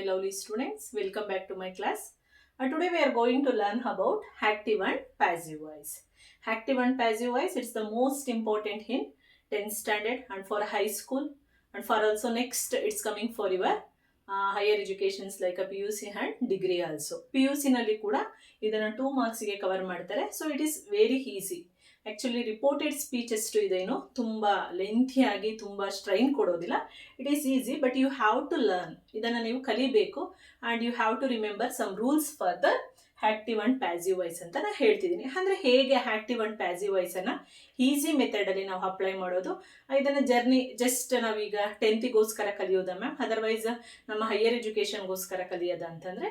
lovely students. Welcome back to my class. Today we are going to learn about active and passive voice. Active and passive voice, it's the most important in 10th standard and for high school, and for also next it's coming for your higher educations like a PUC and degree also. PUC ನಲ್ಲಿ ಕೂಡ ಇದನ್ನ 2 marks ಗೆ cover ಮಾಡ್ತಾರೆ. So it is very easy. Actually reported speech ಎಷ್ಟು ಇದೇನೋ ತುಂಬಾ lengthy ಆಗಿ ತುಂಬಾ ಸ್ಟ್ರೈನ್ ಕೊಡೋದಿಲ್ಲ. It is easy, but you have to learn. ಇದನ್ನ ನೀವು ಕಲಿಬೇಕು and you have to remember some rules for the active and passive voice ಅಂತ ನಾನು ಹೇಳ್ತಿದ್ದೀನಿ. ಅಂದ್ರೆ ಹೇಗೆ ಆಕ್ಟಿವ್ ಅಂಡ್ ಪ್ಯಾಸಿವ್ ವಾಯ್ಸ್ ಅನ್ನ ಈಸಿ ಮೆಥಡ್ ಅಲ್ಲಿ ನಾವು ಅಪ್ಲೈ ಮಾಡೋದು, ಇದನ್ನ ಜರ್ನಿ ಜಸ್ಟ್ ನಾವೀಗ 10th ಕಲಿಯೋದ ಮ್ಯಾಮ್, ಅದರ್ವೈಸ್ ನಮ್ಮ ಹೈಯರ್ ಎಜುಕೇಶನ್ಗೋಸ್ಕರ ಕಲಿಯೋದ ಅಂತಂದ್ರೆ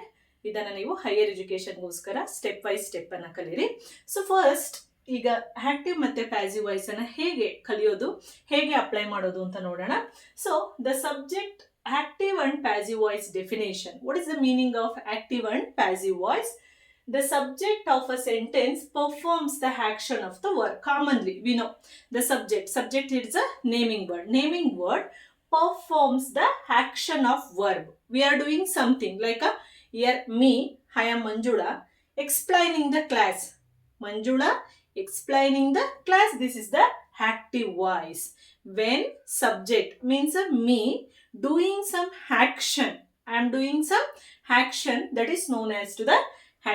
ಇದನ್ನ ನೀವು ಹೈಯರ್ ಎಜುಕೇಶನ್ಗೋಸ್ಕರ ಸ್ಟೆಪ್ ಬೈ ಸ್ಟೆಪ್ ಅನ್ನ ಕಲೀರಿ. ಸೊ ಫಸ್ಟ್ ಈಗ ಆಕ್ಟಿವ್ ಮತ್ತೆ ಪ್ಯಾಸಿವ್ ವಾಯ್ಸ್ ಅನ್ನ ಹೇಗೆ ಕಲಿಯೋದು, ಹೇಗೆ ಅಪ್ಲೈ ಮಾಡೋದು ಅಂತ ನೋಡೋಣ. So the subject active and passive voice definition. What is the meaning of active and passive voice? The subject of a sentence performs the action of the word. Commonly we know the subject is a naming word performs the action of verb. We are doing something like here me, I am Manjula explaining the class. Manjula explaining the class, this is the active voice. When subject means me doing some action, I am doing some action, that is known as to the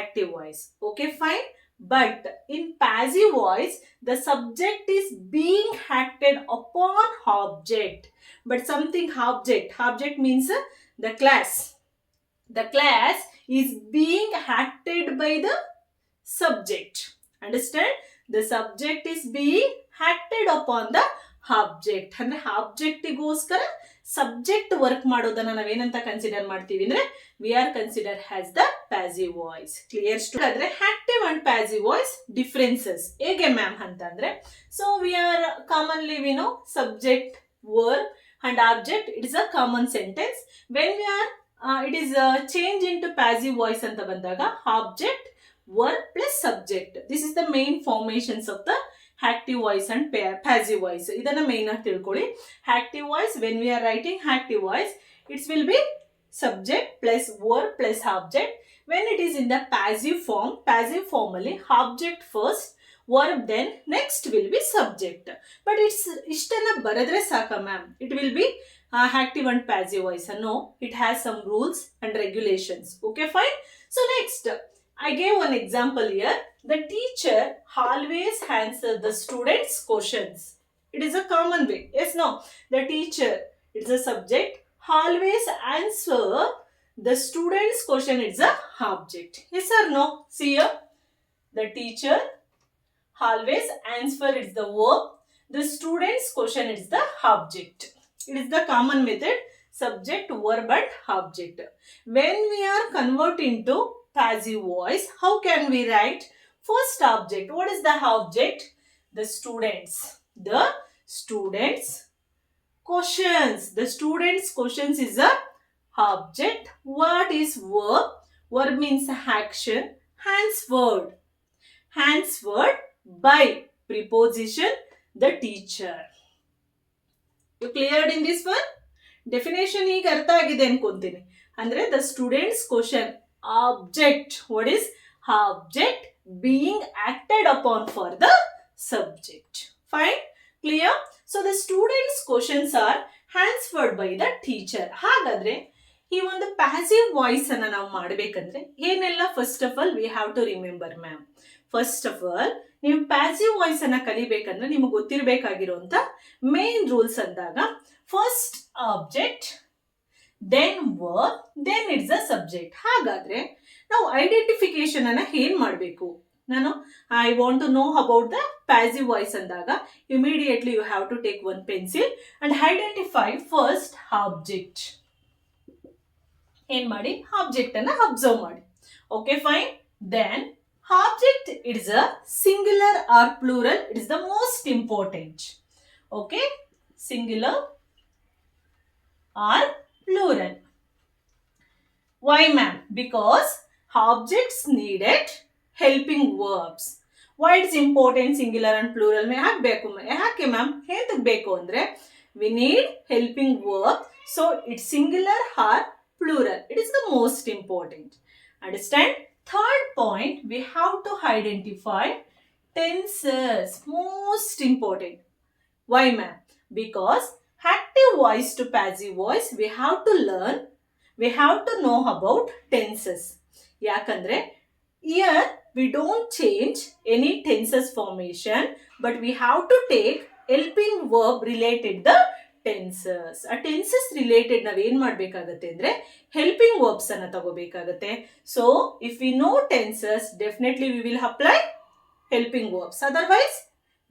active voice. Okay, fine. But in passive voice, the subject is being acted upon object. But something object means the class. The class is being acted by the subject. Understand? The subject is being acted upon the object. ಅಂದ್ರೆ ಆಬ್ಜೆಕ್ಟಿಗೋಸ್ಕರ subject work ಮಾಡೋದನ್ನ ನಾವೇನಂತ consider ಮಾಡ್ತೀವಿ ಅಂದ್ರೆ we are consider has the passive voice. Clear student? ಆದ್ರೆ active and passive voice differences ಹೇಗೆ ma'am ಅಂತಂದ್ರೆ, so we are commonly we know subject verb and object, it is a common sentence. When we are it is change in to passive voice ಅಂತ ಬಂದಾಗ object verb plus subject, this is the main formations of the active voice and passive voice. ಇದನ್ನ main ಆಗಿ ತಿಳ್ಕೊಳ್ಳಿ. active voice, when we are writing active voice, it will be subject plus verb plus object. When it is in the passive form ಅಲ್ಲಿ object first, verb then next will be subject. But it's ಇಷ್ಟನ್ನ ಬರೆದ್ರೆ ಸಾಕ ma'am, it will be active and passive voice. No, it has some rules and regulations. Okay, fine. So next I gave one example here. The teacher always answers the students' questions. It is a common way. Yes, no. The teacher, it's a subject, always answer the students' question. It's a object. Yes or no? See here. The teacher always answer, it's the verb. The students' question is the object. It is the common method. Subject, verb and object. When we are converting to passive voice, how can we write? First object, what is the object? The students. The students' questions. The students' questions is a object. What is verb? Verb means action. Answered. Answered by preposition the teacher. You cleared in this one? Definition ಈಗ ಅರ್ಥ ಆಗಿದೆ ಅನ್ಕೊಂತೀನಿ. ಅಂದ್ರೆ the students' question, object. What is object? Being acted upon for the subject. Fine? Clear? So the students' questions are answered by the teacher. ಹಾಗಾದ್ರೆ ಈ ಒಂದು passive voice ಅನ್ನ ನಾವು ಮಾಡಬೇಕಂದ್ರೆ ಏನೆಲ್ಲ first of all we have to remember ma'am. First of all ನೀವು passive voice ಅನ್ನ ಕಲಿಬೇಕಂದ್ರೆ ನಿಮಗೆ ಗೊತ್ತಿರಬೇಕಾಗಿರುವಂತ ಮೇನ್ ರೂಲ್ಸ್ ಅಂದಾಗ first object, then verb, then it's a subject. ಹಾಗಾದ್ರೆ ನಾವು ಐಡೆಂಟಿಫಿಕೇಶನ್ ಅನ್ನ ಏನ್ ಮಾಡಬೇಕು? ನಾನು I want to know about the passive voice ಅಂದಾಗ immediately you have to take one pencil and identify first object. ಏನ್ ಮಾಡಿ? ಆಬ್ಜೆಕ್ಟ್ ಅನ್ನ ಅಬ್ಸರ್ವ್ ಮಾಡಿ. Okay, fine. Then object it is a singular or plural, it is the most important. Okay, singular or plural. Why ma'am? Because objects needed helping verbs. Why it's important singular and plural में ಹಾಕಬೇಕು? ಯಾಕೆ ma'am? ಹೇಗೆ ಬೇಕು ಅಂದ್ರೆ we need helping verb, so it's singular or plural. It is the most important. Understand? Third point, we have to identify tenses. Most important. Why, ma'am? Because active voice to passive voice, we have to learn, we have to know about tenses. Yakandre, here we don't change any tenses formation, but we have to take helping verb related the tenses. ಆ tenses related ನಾವ್ ಏನ್ ಮಾಡ್ಬೇಕಾಗತ್ತೆ ಅಂದ್ರೆ helping verbs ಅನ್ನ ತಗೋಬೇಕಾಗತ್ತೆ. So if we know tenses, definitely we will apply helping verbs, otherwise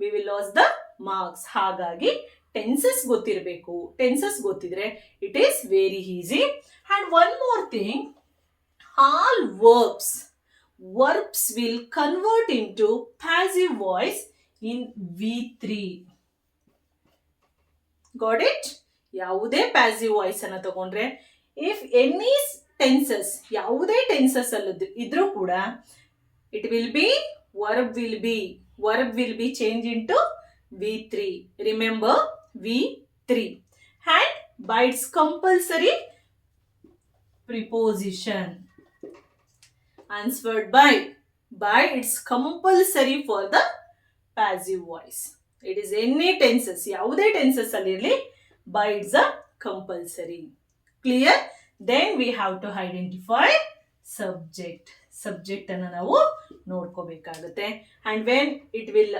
we will lose the marks. ಹಾಗಾಗಿ tenses ಗೊತ್ತಿರಬೇಕು. Tenses ಗೊತ್ತಿದ್ರೆ it is very easy. And one more thing, all verbs will convert into passive voice in V3. Got it? ಯಾವುದೇ passive voice ಅನ್ನ ತಗೊಂಡ್ರೆ, if any tenses, ಯಾವುದೇ tenses ಅಲ್ಲದು ಇದ್ರೂ ಕೂಡ, it will be verb will be changed into V3. Remember V3. And by its compulsory preposition. Answered by its compulsory for the passive voice. It is any tenses, ಯಾವುದೇ tenses ಅಲ್ಲಿರಲಿ, by it's a compulsory. Clear? Then we have to identify subject. Subject ಅನ್ನ ನಾವು ನೋಡ್ಕೋಬೇಕಾಗುತ್ತೆ. And when it will,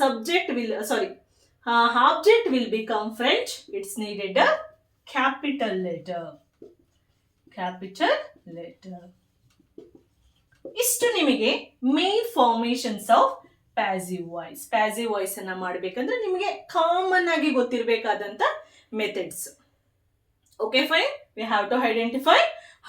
object will become French, it's needed a capital letter. ಇಷ್ಟು ನಿಮಗೆ main formations of passive voice. Passive voice ಅನ್ನ ಮಾಡಬೇಕಂದ್ರೆ ನಿಮಗೆ common ಆಗಿ ಗೊತ್ತಿರಬೇಕಾದಂತ methods. Okay fine. We have to identify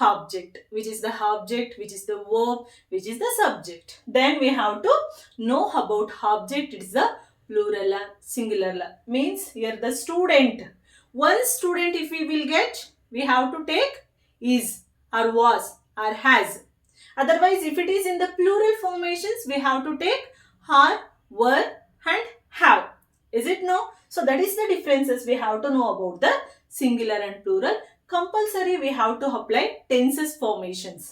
object, which is the object, which is the verb, which is the subject. Then we have to know about object. It is the plural, singular. Means here the student. One student if we will get, we have to take is or was or has. Otherwise, if it is in the plural formations, we have to take are, were and have. Is it no? So that is the differences we have to know about the singular and plural. Compulsory we have to apply tenses formations.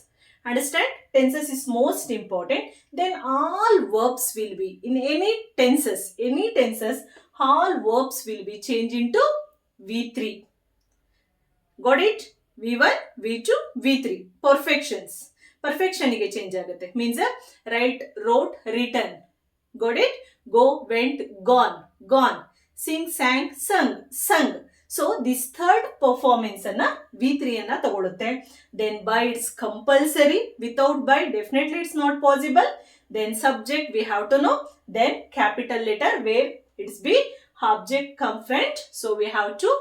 Understand? Tenses is most important. Then all verbs will be in any tenses, all verbs will be changed into V3. Got it? V1, V2, V3. Perfections. Perfection ಗೆ change ಆಗುತ್ತೆ. Means write, wrote, written. Got it? Go, went, gone. Sing, sang, sung. So this third performance ಅನ್ನ V3 ಅನ್ನ ತಗೊಳುತ್ತೆ. Then by it's compulsory. Without by definitely it's not possible. Then subject we have to know. Then capital letter where it's be object come front. So we have to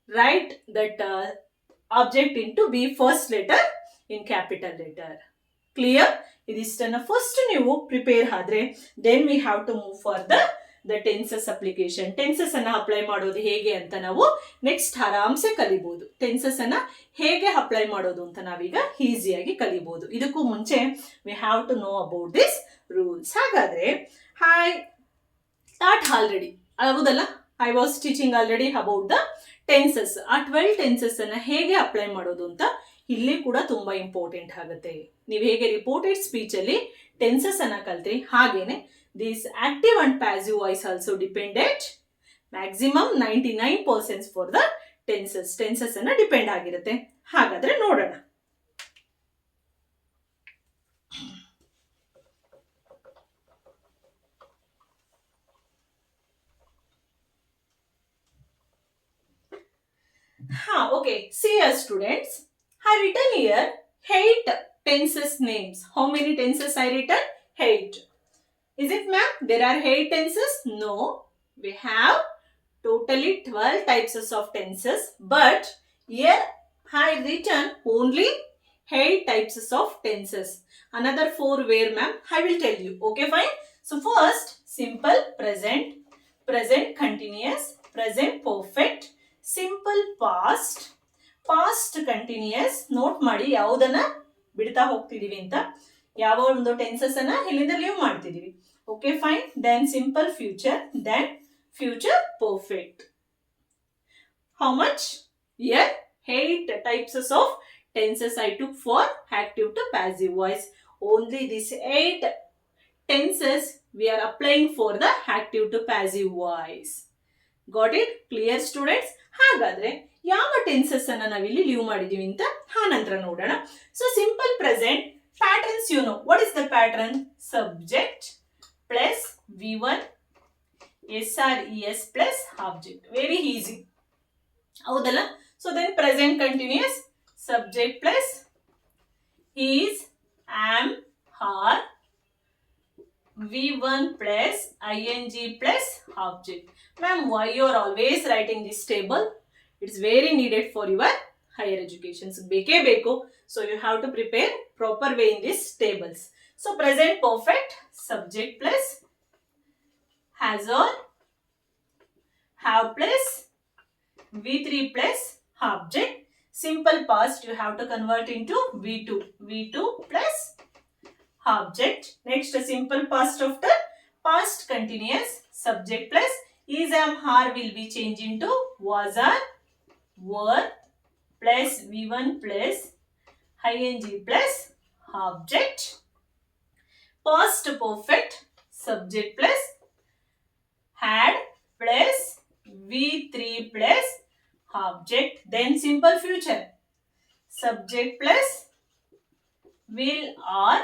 write that object into B first letter in capital letter. Clear? ಇದಿಷ್ಟನ್ನ first ನೀವು prepare ಆದ್ರೆ then we have to move for the tenses application. Tenses ಅನ್ನ apply ಮಾಡೋದು ಹೇಗೆ ಅಂತ ನಾವು next ಆರಾಮ್ಸೆ ಕಲಿಬಹುದು. Tenses ಅನ್ನ ಹೇಗೆ ಅಪ್ಲೈ ಮಾಡೋದು ಅಂತ ನಾವೀಗ ಈಸಿಯಾಗಿ ಕಲಿಬಹುದು. ಇದಕ್ಕೂ ಮುಂಚೆ we have to know about this rules. ಹಾಗಾದ್ರೆ I taught already, ಹೌದಲ್ಲ, I was teaching already about the tenses. ಆ 12 ಟೆನ್ಸಸ್ ಅನ್ನ ಹೇಗೆ ಅಪ್ಲೈ ಮಾಡೋದು ಅಂತ ಇಲ್ಲಿ ಕೂಡ ತುಂಬಾ ಇಂಪಾರ್ಟೆಂಟ್ ಆಗುತ್ತೆ. ನೀವು ಹೇಗೆ ರಿಪೋರ್ಟೆಡ್ ಸ್ಪೀಚ್ ಅಲ್ಲಿ ಟೆನ್ಸಸ್ ಅನ್ನ ಕಲ್ತ್ರಿ, ಹಾಗೇನೆ this active and passive voice also dependent maximum 99% for the tenses ಅನ್ನ ಡಿಪೆಂಡ್ ಆಗಿರುತ್ತೆ. ಹಾಗಾದ್ರೆ ನೋಡೋಣ. Okay, see here students, I written here 8 tenses names. How many tenses I written? 8. Is it ma'am? There are 8 tenses? No. We have totally 12 types of tenses. But here I written only 8 types of tenses. Another 4 where ma'am? I will tell you. Okay fine. So first, simple present, present continuous, present perfect, simple past, past continuous. Note ಮಾಡಿ ಯಾವುದನ್ನ ಬಿಡ್ತಾ ಹೋಗ್ತಿದೀವಿ ಅಂತ, ಯಾವ ಒಂದು tenses ಅನ್ನ ಇಲ್ಲಿಂದ leave ಮಾಡ್ತಿದೀವಿ. Okay fine. Then simple future, then future perfect. How much? Here 8 types of tenses I took for active to passive voice. Only these 8 tenses we are applying for the active to passive voice. Got it? Clear students? ಹಾಗಾದ್ರೆ ಯಾವ tenses ಅನ್ನ ನಾವಿಲ್ಲಿ leave ಮಾಡಿದೀವಿ ಅಂತ ನಂತರ ನೋಡೋಣ. So simple present patterns you know. What is the pattern? Subject plus V1 SRES plus object. Very easy ಹೌದಲ್ಲ? So then present continuous subject plus is, am, are, V1 plus ing plus object. Ma'am, why you are always writing this table? It's very needed for your higher education. So, beke beko. So, you have to prepare proper way in these tables. So, present perfect, subject plus has or, have plus V3 plus object. Simple past you have to convert into V2 plus object. Next, a simple past of the past continuous subject plus is, am, are will be changed into was, are, were plus V1 plus ing plus object. Past perfect subject plus had plus V3 plus object. Then simple future subject plus will, are,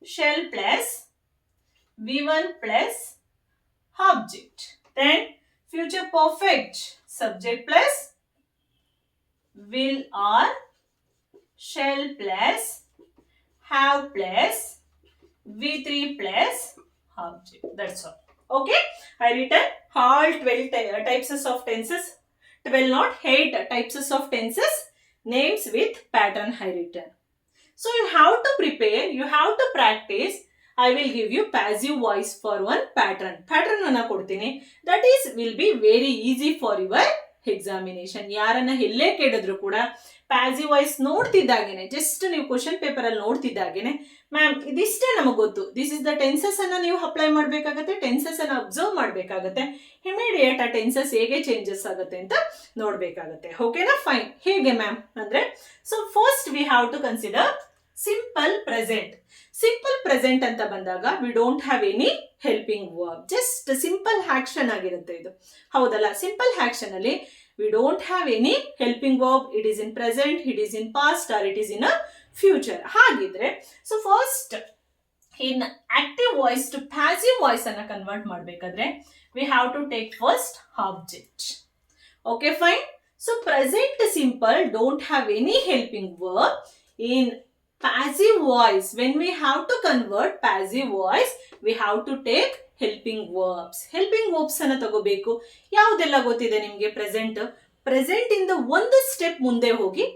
shall plus V1 plus object. Then future perfect subject plus will, are, shall plus have plus V3 plus object. That's all. Okay, I written all 12 types of tenses. 12 not 8 types of tenses names with pattern I written. So you have to prepare, you have to practice. I will give you passive voice for one pattern. Pattern anna kodtini. That is will be very easy for your examination. ಯಾರನ್ನ ಎಲ್ಲೇ ಕೇಳಿದ್ರು ಕೂಡ passive voice ನೋಡ್ತಿದ್ದಾಗೇನೆ, just ನೀವು question paper ಅಲ್ಲಿ ನೋಡ್ತಿದ್ದಾಗೇನೆ, ma'am ಇದಿಷ್ಟೇ ನಮಗೆ ಗೊತ್ತು, this is the tenses ಅನ್ನ ನೀವು ಅಪ್ಲೈ ಮಾಡಬೇಕಾಗತ್ತೆ, ಟೆನ್ಸಸ್ ಅನ್ನ ಅಬ್ಸರ್ವ್ ಮಾಡಬೇಕಾಗತ್ತೆ, ಇಮಿಡಿಯೇಟ್ ಆ ಟೆನ್ಸಸ್ ಹೇಗೆ ಚೇಂಜಸ್ ಆಗುತ್ತೆ ಅಂತ ನೋಡ್ಬೇಕಾಗತ್ತೆ. ಓಕೆನಾ? ಫೈನ್. ಹೇಗೆ ಮ್ಯಾಮ್ ಅಂದ್ರೆ, so first we have to consider simple present. Simple present ಅಂತ ಬಂದಾಗ we don't have any helping verb, just simple action ಆಗಿರುತ್ತೆ ಇದು. ಹೌದಲ್ಲ? ಸಿಂಪಲ್ ಆಕ್ಷನ್ ಅಲ್ಲಿ we don't have any helping verb. It is in present, it is in past or it is in a future. ಹಾಗಿದ್ರೆ so first in active voice to passive voice ಅನ್ನ convert ಮಾಡಬೇಕಾದ್ರೆ we have to take first object. Okay fine. So present simple don't have any helping verb. In passive voice, when we have to convert passive voice, we have to take helping verbs. Helping verbs ಅನ್ನ ತಗೋಬೇಕು. ಯಾವುದೆಲ್ಲ ಗೊತ್ತಿದೆ ನಿಮಗೆ? Present ಇಂದ ಒಂದು step ಮುಂದೆ ಹೋಗಿ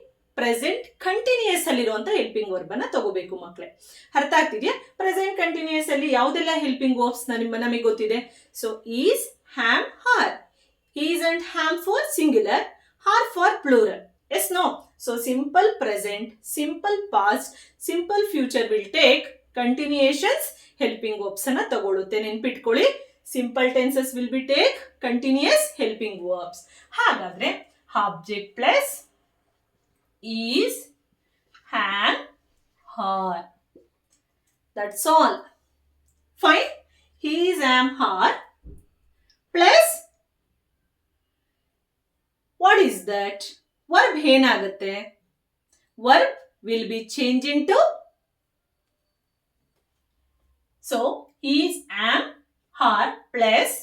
present continuous ಅಲ್ಲಿರುವಂತ ಹೆಲ್ಪಿಂಗ್ ವರ್ಬ್ ಅನ್ನ ತಗೋಬೇಕು ಮಕ್ಕಳೇ. ಅರ್ಥ ಆಗ್ತಿದ್ಯಾ? ಪ್ರೆಸೆಂಟ್ ಕಂಟಿನ್ಯೂಸ್ ಅಲ್ಲಿ ಯಾವುದೆಲ್ಲ ಹೆಲ್ಪಿಂಗ್ ವರ್ಬ್ಸ್ ನಮಗೆ ಗೊತ್ತಿದೆ? So is, am, are. Is and am for singular, are for plural. Yes, no. So simple present, simple past, simple future will take continuations, helping verbs ಅನ್ನ ತಗೊಳುತ್ತೆ. ನೆನ್ಪಿಟ್ಕೊಳ್ಳಿ, simple tenses will be take continuous helping verbs. ಹಾಗಾದ್ರೆ object plus is, have, are. That's all. Fine. Is, am, are plus what is that? Verb ಏನಾಗುತ್ತೆ? Verb will be change into, so is, am, are plus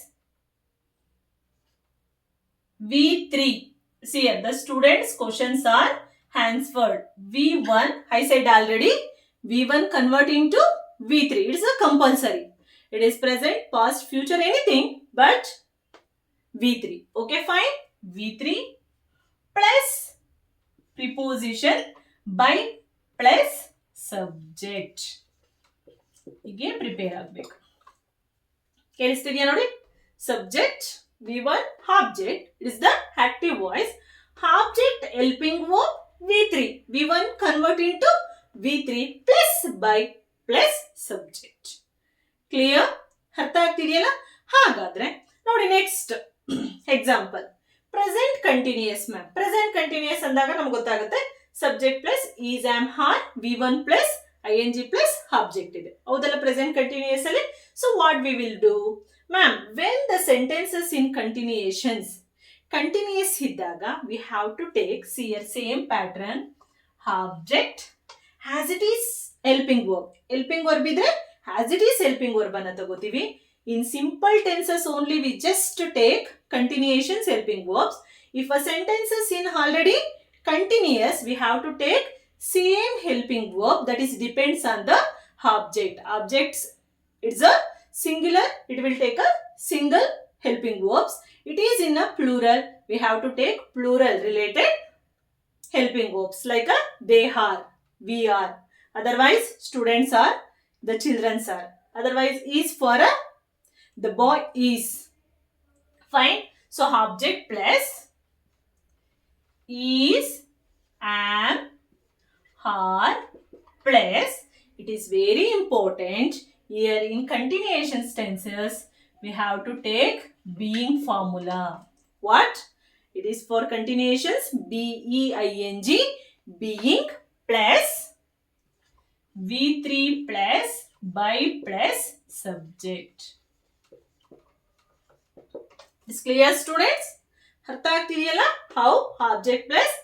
V3. See here, the students' questions are answered. V1, I said already, V1 converting to V3. It is a compulsory. It is present, past, future, anything but V3. Okay, fine. V3 plus preposition by plus subject. ಹೀಗೆ prepare ಆಗಬೇಕು. ಕೇಳಿಸ್ತಿದ್ಯಾ ನೋಡಿ? Subject V1, object, it is the active voice. Object helping verb V3. V1 convert into V3 plus by plus subject. Clear? ಅರ್ಥ ಆಗ್ತಿದೆಯಲ್ಲ? ಹಾಗಾದ್ರೆ ನೋಡಿ next example. Present continuous ma'am. Present continuous ಅಂದಾಗ ನಮ್ಗೆ ಗೊತ್ತಾಗುತ್ತೆ subject plus is am or V1 plus ing plus object ಇದೆ ಹೌದಲ್ಲ present continuous ಅಲ್ಲಿ. So what we will do ma'am when the sentences in continuations continuous ಇದ್ದಾಗ we have to take same pattern object as it is helping verb ಇದ್ರೆ as it is helping verb ಅನ್ನ ತಗೋತೀವಿ. In simple tenses only we just take continuations helping verbs. If a sentence is in already continuous, we have to take same helping verb that is depends on the object. Objects, it's a singular, it will take a single helping verbs. It is in a plural, we have to take plural related helping verbs like a they are, we are. Otherwise, students are, the children are. Otherwise, is for a the boy is. Fine. So object plus is, am, are plus, it is very important here in continuation tenses we have to take being formula. What? It is for continuations being, being plus V3 plus by plus subject. Is clear students? ಅರ್ಥ ಆಗ್ತಿದೆಯಲ್ಲ how object plus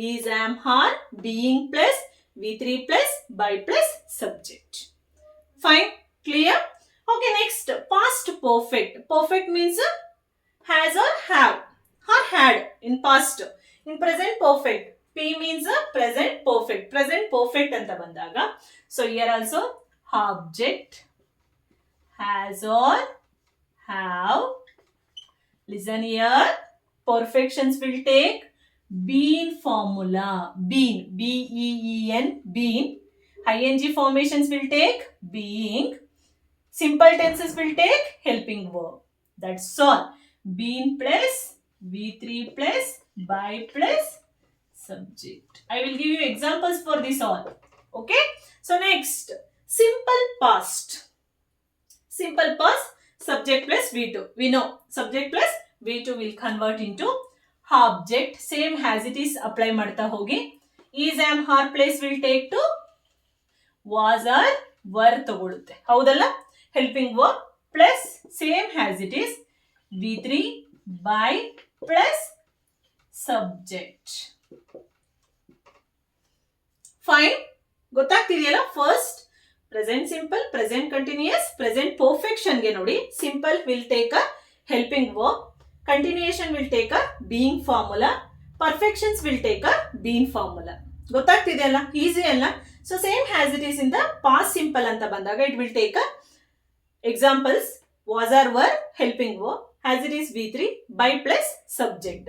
is am are being plus V3 plus by plus subject. Fine clear. Okay next past perfect. Perfect means has or have or had in past. In present perfect P means present perfect. Present perfect ಅಂತ ಬಂದಾಗ so here also object has or have. Listen here. Perfections will take been formula. Been. B-E-E-N. Been. ing formations will take being. Simple tenses will take helping verb. That's all. Been plus V3 plus by plus subject. I will give you examples for this all. Okay. So next. Simple past. Simple past. Subject plus V2. We know subject plus V2 will convert into object. Same as it is apply ಮಾಡ್ತಾ ಹೋಗಿ. Is am are place will take to was or were ತಗೊಳುತ್ತೆ ಹೌದಲ್ಲ. Helping verb plus same as it is V3 by plus subject. Fine. ಗೊತ್ತಾಗ್ತಿದೆಯಲ್ಲ. First present simple, present continuous, present perfection ಗೆ ನೋಡಿ simple will take a helping verb, continuation will take a being formula, perfections will take a being formula. ಗೊತ್ತಾಗ್ತಿದೆಯಲ್ಲ, easy ಅಲ್ಲ. So same has it is in the past simple ಅಂತ ಬಂದಾಗ it will take a examples was or were helping verb as it is V3 by plus subject.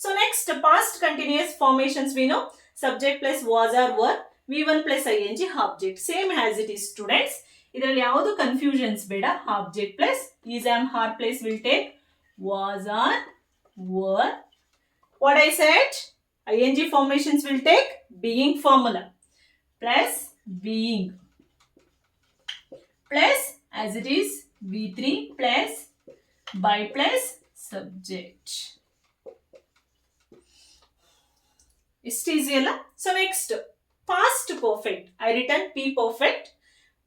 So next past continuous formations we know subject plus was or were V1 plus ing object. Same as it is students. ಇದರಲ್ಲಿ ಯಾವುದು confusions ಬೇಡ. Object plus is am are place will take was or were. What I said, ing formations will take being formula plus being plus as it is V3 plus by plus subject. It's easy ಅಲ್ಲ. So next past perfect. I written P perfect.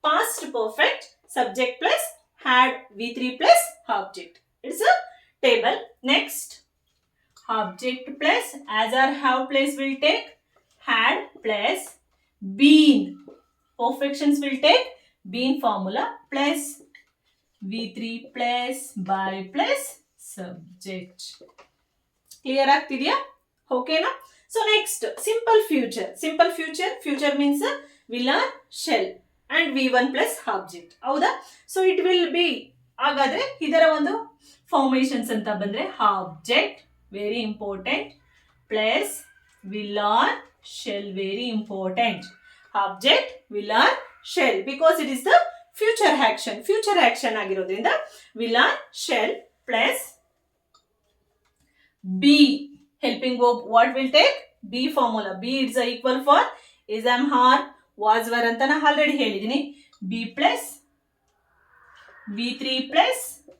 Past perfect subject plus had V3 plus object. It's a table. Next object plus as or have place will take had plus been. Perfections will take been formula plus V3 plus by plus subject. Clear ಆಗ್ತಿದೆಯಾ? ಓಕೆನಾ? So next simple future. Simple future. Future means will or shall and V1 plus object. ಹೌದಾ? So it will be. ಹಾಗಾದ್ರೆ ಇದರ ಒಂದು formations ಅಂತ ಬಂದ್ರೆ object very important plus will or shall very important. Object will or shall because it is the future action ಆಗಿರೋದ್ರಿಂದ will or shall plus be helping verb. What will take be formula. Be is equal for is am are was were ಅಂತ ನಾನು already ಹೇಳಿದ್ದೀನಿ. be plus V3 plus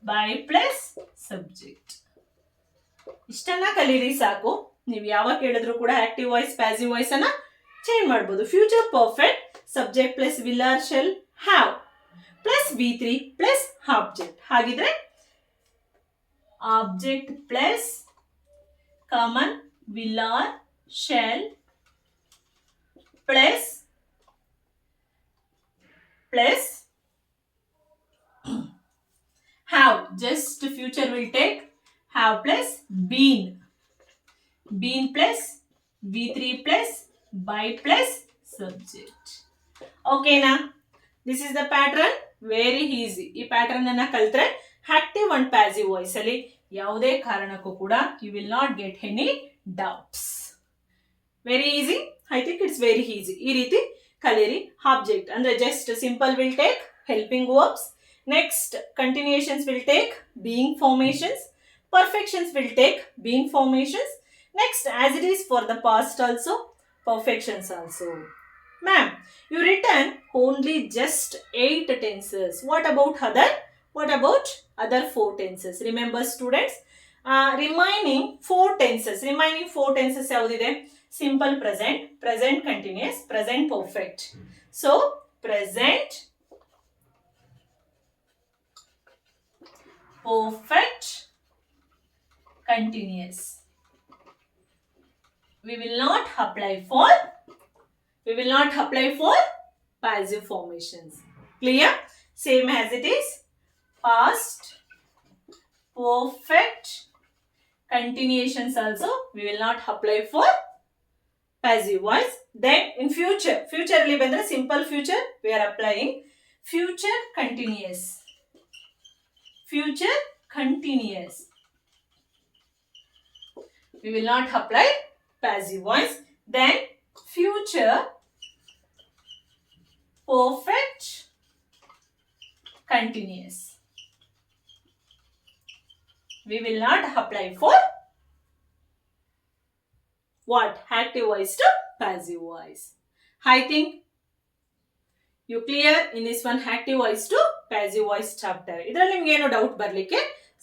by plus subject. ಇಷ್ಟನ್ನ ಕಲೀರಿ ಸಾಕು. ನೀವು ಯಾವಾಗ ಕೇಳಿದ್ರು ಕೂಡ ಆಕ್ಟಿವ್ ವಾಯ್ಸ್ ಪ್ಯಾಸಿವ್ ವಾಯ್ಸ್ ಅನ್ನ ಚೇಂಜ್ ಮಾಡಬಹುದು. Future perfect subject plus will or shall have plus V3 plus object. ಹಾಗಿದ್ರೆ object plus common will or shall plus have, just future will take have plus been plus V3 plus by plus subject. Okay na, this is the pattern, very easy. ಈ pattern ಅನ್ನ ಕಲ್ತ್ರೆ active and passive voice ಅಲ್ಲಿ ಯಾವುದೇ ಕಾರಣಕ್ಕೂ ಕೂಡ you will not get any doubts. Very easy, I think it's very easy. ಈ ರೀತಿ ಕಲಿಯಿರಿ. ಆಬ್ಜೆಕ್ಟ್ ಅಂದ್ರೆ just simple will take helping verbs, next continuations will take being formations, perfections will take being formations, next as it is for the past also perfections also. Ma'am, you written only just 8 tenses. What about other 4 tenses? Remember students, remaining 4 tenses ಯಾವುದಿದೆ? Simple present, present continuous, present perfect. So present perfect continuous. We will not apply for passive formations. Clear? Same as it is. Past perfect continuations also we will not apply for passive voice. Then in future li bandre simple future we are applying future continuous. We will not apply passive voice. Then future perfect continuous. We will not apply for what? Active voice to passive voice. I think you clear in this one active voice to passive voice chapter. ಇದರಲ್ಲಿ ನಿಮಗೆ ಏನು doubt ಬರ್ಲಿಕ್ಕೆ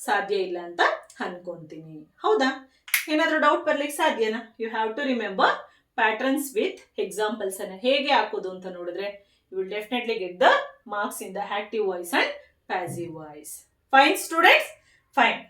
ಸಾಧ್ಯ ಇಲ್ಲ ಅಂತ ಅನ್ಕೊಂತೀನಿ. ಹೌದಾ? ಏನಾದರೂ ಡೌಟ್ ಬರ್ಲಿಕ್ಕೆ ಸಾಧ್ಯನಾ? You have to remember patterns with examples ಅನ್ನ ಹೇಗೆ ಹಾಕೋದು ಅಂತ ನೋಡಿದ್ರೆ you will definitely get the marks in the active voice and passive voice. Fine students? Fine.